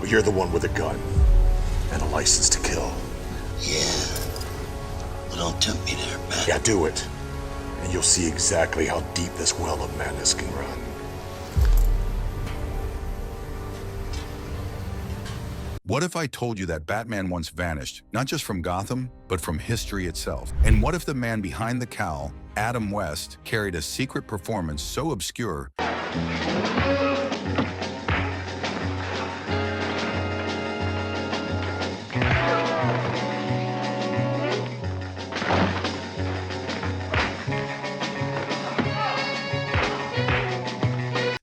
But you're the one with a gun and a license to kill. Yeah. Well, don't tempt me there, Bat. Yeah, do it. And you'll see exactly how deep this well of madness can run. What if I told you that Batman once vanished, not just from Gotham, but from history itself? And what if the man behind the cowl, Adam West, carried a secret performance so obscure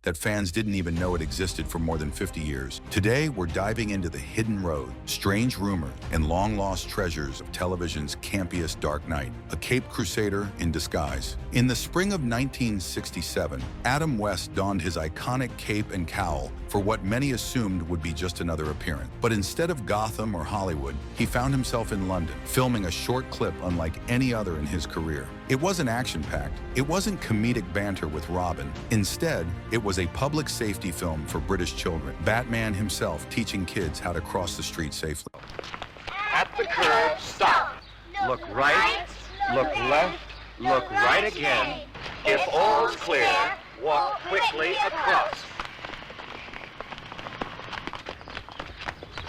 that fans didn't even know it existed for more than 50 years? Today, we're diving into the hidden road, strange rumors, and long-lost treasures of television's campiest Dark Knight, a Caped Crusader in disguise. In the spring of 1967, Adam West donned his iconic cape and cowl for what many assumed would be just another appearance. But instead of Gotham or Hollywood, he found himself in London, filming a short clip unlike any other in his career. It wasn't action-packed. It wasn't comedic banter with Robin. Instead, it was a public safety film for British children. Batman himself teaching kids how to cross the street safely. At the curb, stop. Look right, look left, look right again. If all's clear, walk quickly across.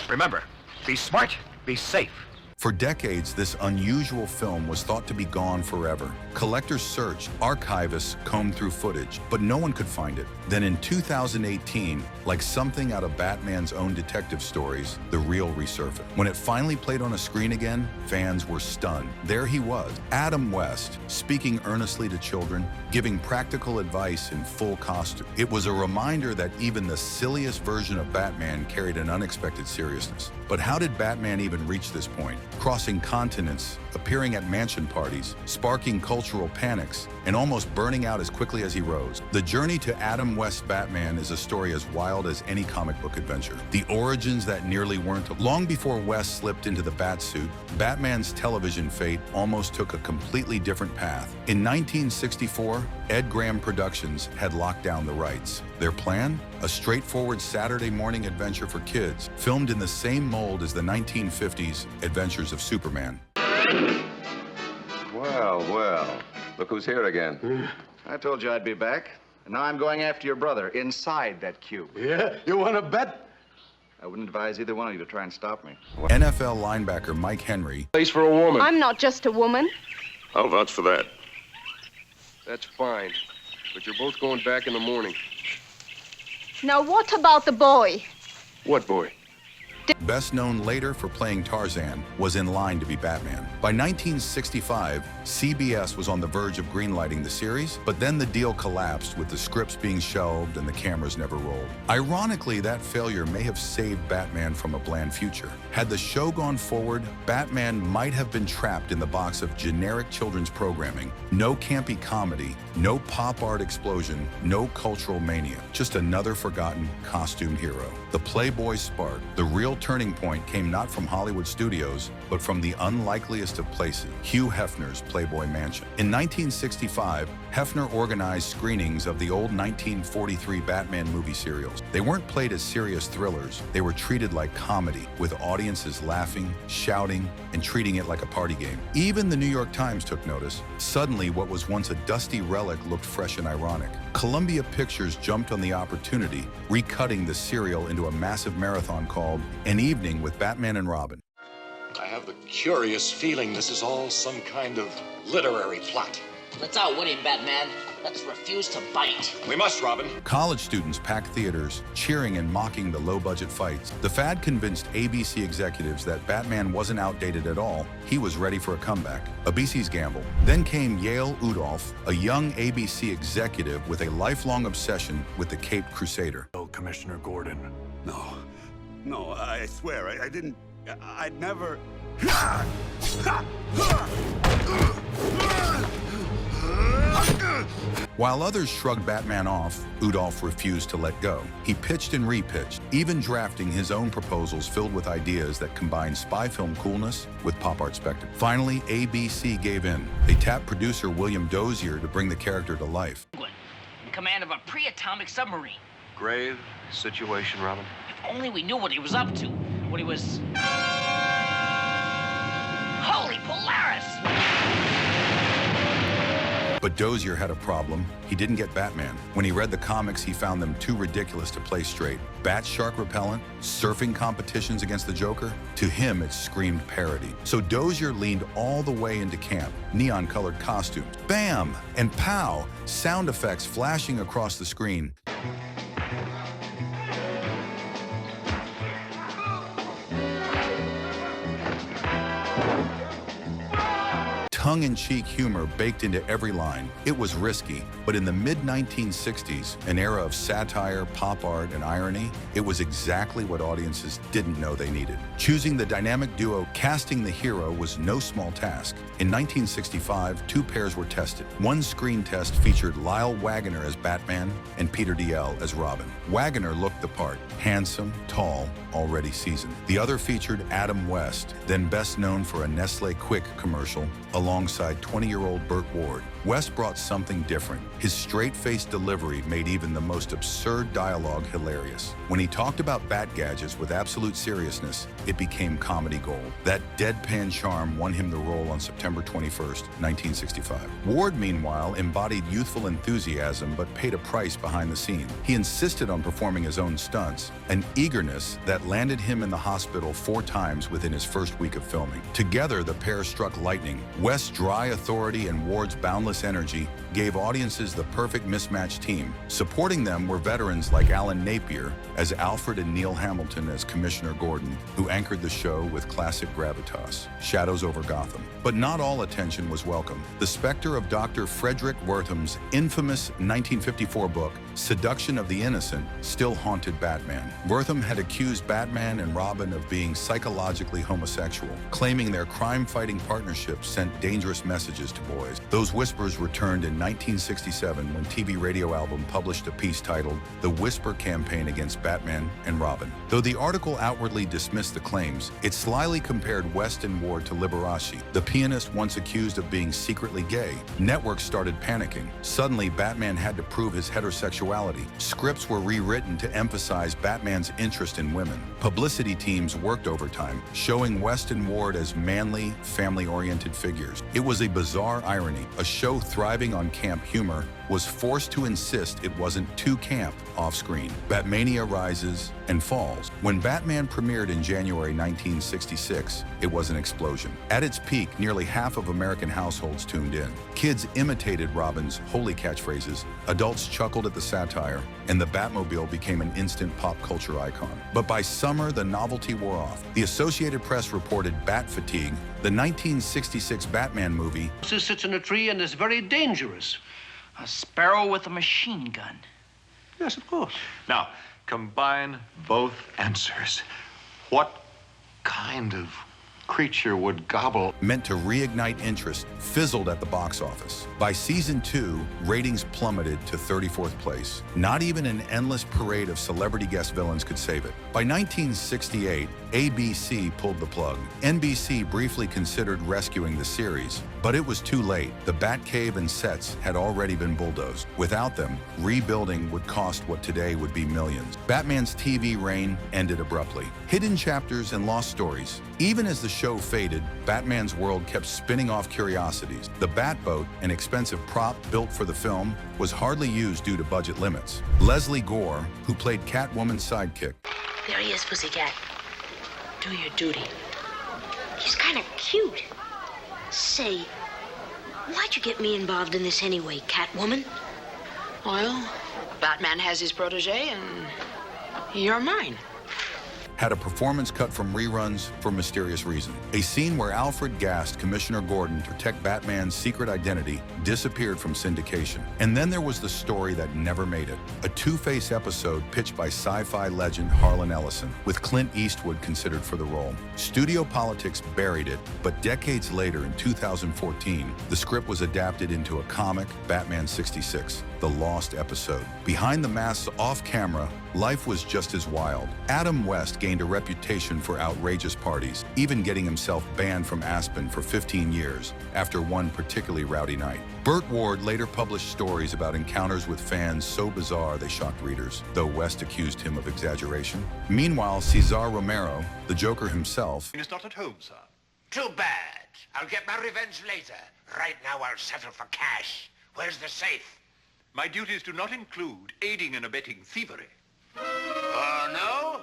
Remember, be smart, be safe. For decades, this unusual film was thought to be gone forever. Collectors searched, archivists combed through footage, but no one could find it. Then in 2018, like something out of Batman's own detective stories, the real resurfaced. When it finally played on a screen again, fans were stunned. There he was, Adam West, speaking earnestly to children, giving practical advice in full costume. It was a reminder that even the silliest version of Batman carried an unexpected seriousness. But how did Batman even reach this point? Crossing continents, appearing at mansion parties, sparking cultural panics, and almost burning out as quickly as he rose. The journey to Adam West's Batman is a story as wild as any comic book adventure. The origins that nearly weren't. Long before West slipped into the Batsuit, Batman's television fate almost took a completely different path. In 1964, Ed Graham Productions had locked down the rights. Their plan? A straightforward Saturday morning adventure for kids, filmed in the same mold as the 1950s Adventures of Superman. Well, well, look who's here again. I told you I'd be back. And now I'm going after your brother inside that cube. Yeah? You want to bet? I wouldn't advise either one of you to try and stop me. NFL linebacker Mike Henry. Place for a woman. I'm not just a woman. I'll vouch for that. That's fine. But you're both going back in the morning. Now, what about the boy? What boy? Best known later for playing Tarzan, was in line to be Batman. By 1965, CBS was on the verge of greenlighting the series, but then the deal collapsed with the scripts being shelved and the cameras never rolled. Ironically, that failure may have saved Batman from a bland future. Had the show gone forward, Batman might have been trapped in the box of generic children's programming. No campy comedy, no pop art explosion, no cultural mania. Just another forgotten costumed hero. The Playboy spark, the real turning point, came not from Hollywood studios, but from the unlikeliest of places, Hugh Hefner's Playboy Mansion. In 1965, Hefner organized screenings of the old 1943 Batman movie serials. They weren't played as serious thrillers. They were treated like comedy, with audiences laughing, shouting, and treating it like a party game. Even the New York Times took notice. Suddenly, what was once a dusty relic looked fresh and ironic. Columbia Pictures jumped on the opportunity, recutting the serial into a massive marathon called An Evening with Batman and Robin. I have the curious feeling this is all some kind of literary plot. Let's outwit him, Batman. Let's refuse to bite. We must, Robin. College students packed theaters, cheering and mocking the low-budget fights. The fad convinced ABC executives that Batman wasn't outdated at all. He was ready for a comeback. ABC's gamble. Then came Yale Udolph, a young ABC executive with a lifelong obsession with the Caped Crusader. Oh, Commissioner Gordon. No, I swear, I didn't... I'd never... While others shrugged Batman off, Udolph refused to let go. He pitched and repitched, even drafting his own proposals filled with ideas that combined spy film coolness with pop art spectacle. Finally, ABC gave in. They tapped producer William Dozier to bring the character to life. In command of a pre-atomic submarine. Grave situation, Robin. If only we knew what he was up to. What he was... Holy Polaris! But Dozier had a problem. He didn't get Batman. When he read the comics, he found them too ridiculous to play straight. Bat shark repellent, surfing competitions against the Joker. To him, it screamed parody. So Dozier leaned all the way into camp. Neon-colored costumes. Bam! And pow! Sound effects flashing across the screen. Tongue-in-cheek humor baked into every line. It was risky, but in the mid-1960s, an era of satire, pop art, and irony, it was exactly what audiences didn't know they needed. Choosing the dynamic duo casting the hero was no small task. In 1965, two pairs were tested. One screen test featured Lyle Waggoner as Batman and Peter DeL as Robin. Waggoner looked the part, handsome, tall, already seasoned. The other featured Adam West, then best known for a Nestle Quick commercial, alongside 20-year-old Burt Ward. West brought something different. His straight-faced delivery made even the most absurd dialogue hilarious. When he talked about bat gadgets with absolute seriousness, it became comedy gold. That deadpan charm won him the role on September 21st, 1965. Ward, meanwhile, embodied youthful enthusiasm but paid a price behind the scene. He insisted on performing his own stunts, an eagerness that landed him in the hospital 4 times within his first week of filming. Together, the pair struck lightning. West's dry authority and Ward's boundless energy gave audiences the perfect mismatched team. Supporting them were veterans like Alan Napier as Alfred and Neil Hamilton as Commissioner Gordon, who anchored the show with classic gravitas, Shadows over Gotham. But not all attention was welcome. The specter of Dr. Frederick Wertham's infamous 1954 book, Seduction of the Innocent, still haunted Batman. Wertham had accused Batman and Robin of being psychologically homosexual, claiming their crime-fighting partnership sent dangerous messages to boys. Those whispers returned in 1967 when TV Radio Album published a piece titled The Whisper Campaign Against Batman and Robin. Though the article outwardly dismissed the claims, it slyly compared West and Ward to Liberace, the pianist once accused of being secretly gay. Networks started panicking. Suddenly, Batman had to prove his heterosexuality. Scripts were rewritten to emphasize Batman's interest in women. Publicity teams worked overtime, showing West and Ward as manly, family-oriented figures. It was a bizarre irony. A show thriving on camp humor was forced to insist it wasn't too camp off-screen. Batmania rises and falls. When Batman premiered in January 1966, it was an explosion. At its peak, nearly half of American households tuned in. Kids imitated Robin's holy catchphrases, adults chuckled at the satire, and the Batmobile became an instant pop culture icon. But by summer, the novelty wore off. The Associated Press reported bat fatigue. The 1966 Batman movie sits in a tree and is very dangerous. A sparrow with a machine gun. Yes, of course. Now, combine both answers. What kind of creature would gobble? meant to reignite interest fizzled at the box office. By season 2, ratings plummeted to 34th place. Not even an endless parade of celebrity guest villains could save it. By 1968, ABC pulled the plug. NBC briefly considered rescuing the series, but it was too late. The Batcave and sets had already been bulldozed. Without them, rebuilding would cost what today would be millions. Batman's TV reign ended abruptly. Hidden chapters and lost stories. Even as the show faded, Batman's world kept spinning off curiosities. The Batboat, an expensive prop built for the film, was hardly used due to budget limits. Leslie Gore, who played Catwoman's sidekick, There he is, pussycat. Do your duty. He's kind of cute. Say, why'd you get me involved in this anyway, Catwoman? Well, Batman has his protege, and you're mine. had a performance cut from reruns for mysterious reason. A scene where Alfred gassed Commissioner Gordon to protect Batman's secret identity disappeared from syndication. And then there was the story that never made it. A Two-Face episode pitched by sci-fi legend Harlan Ellison, with Clint Eastwood considered for the role. Studio politics buried it, but decades later in 2014, the script was adapted into a comic, Batman 66. The Lost Episode. Behind the masks off camera, life was just as wild. Adam West gained a reputation for outrageous parties, even getting himself banned from Aspen for 15 years after one particularly rowdy night. Burt Ward later published stories about encounters with fans so bizarre they shocked readers, though West accused him of exaggeration. Meanwhile, Cesar Romero, the Joker himself, He's not at home, sir. Too bad. I'll get my revenge later. Right now I'll settle for cash. Where's the safe? My duties do not include aiding and abetting thievery. Oh, no?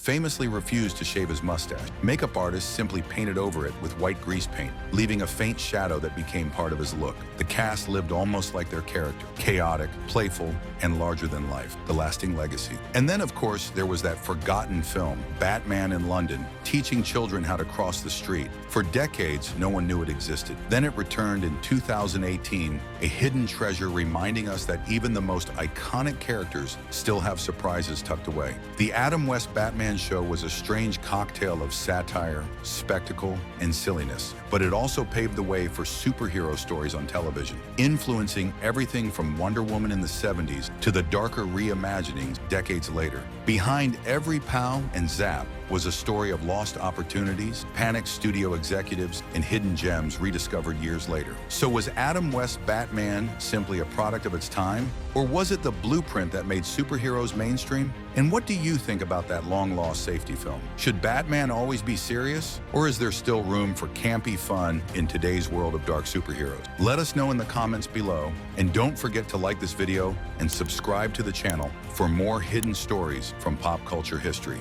famously refused to shave his mustache. Makeup artists simply painted over it with white grease paint, leaving a faint shadow that became part of his look. The cast lived almost like their character, chaotic, playful, and larger than life, the lasting legacy. And then, of course, there was that forgotten film, Batman in London, teaching children how to cross the street. For decades, no one knew it existed. Then it returned in 2018, a hidden treasure reminding us that even the most iconic characters still have surprises tucked away. The Adam West Batman show was a strange cocktail of satire, spectacle, and silliness, but it also paved the way for superhero stories on television, influencing everything from Wonder Woman in the 70s to the darker reimaginings decades later. Behind every pow and zap was a story of lost opportunities, panicked studio executives, and hidden gems rediscovered years later. So was Adam West's Batman simply a product of its time? Or was it the blueprint that made superheroes mainstream? And what do you think about that long-lost safety film? Should Batman always be serious? Or is there still room for campy fun in today's world of dark superheroes? Let us know in the comments below. And don't forget to like this video and subscribe to the channel for more hidden stories from pop culture history.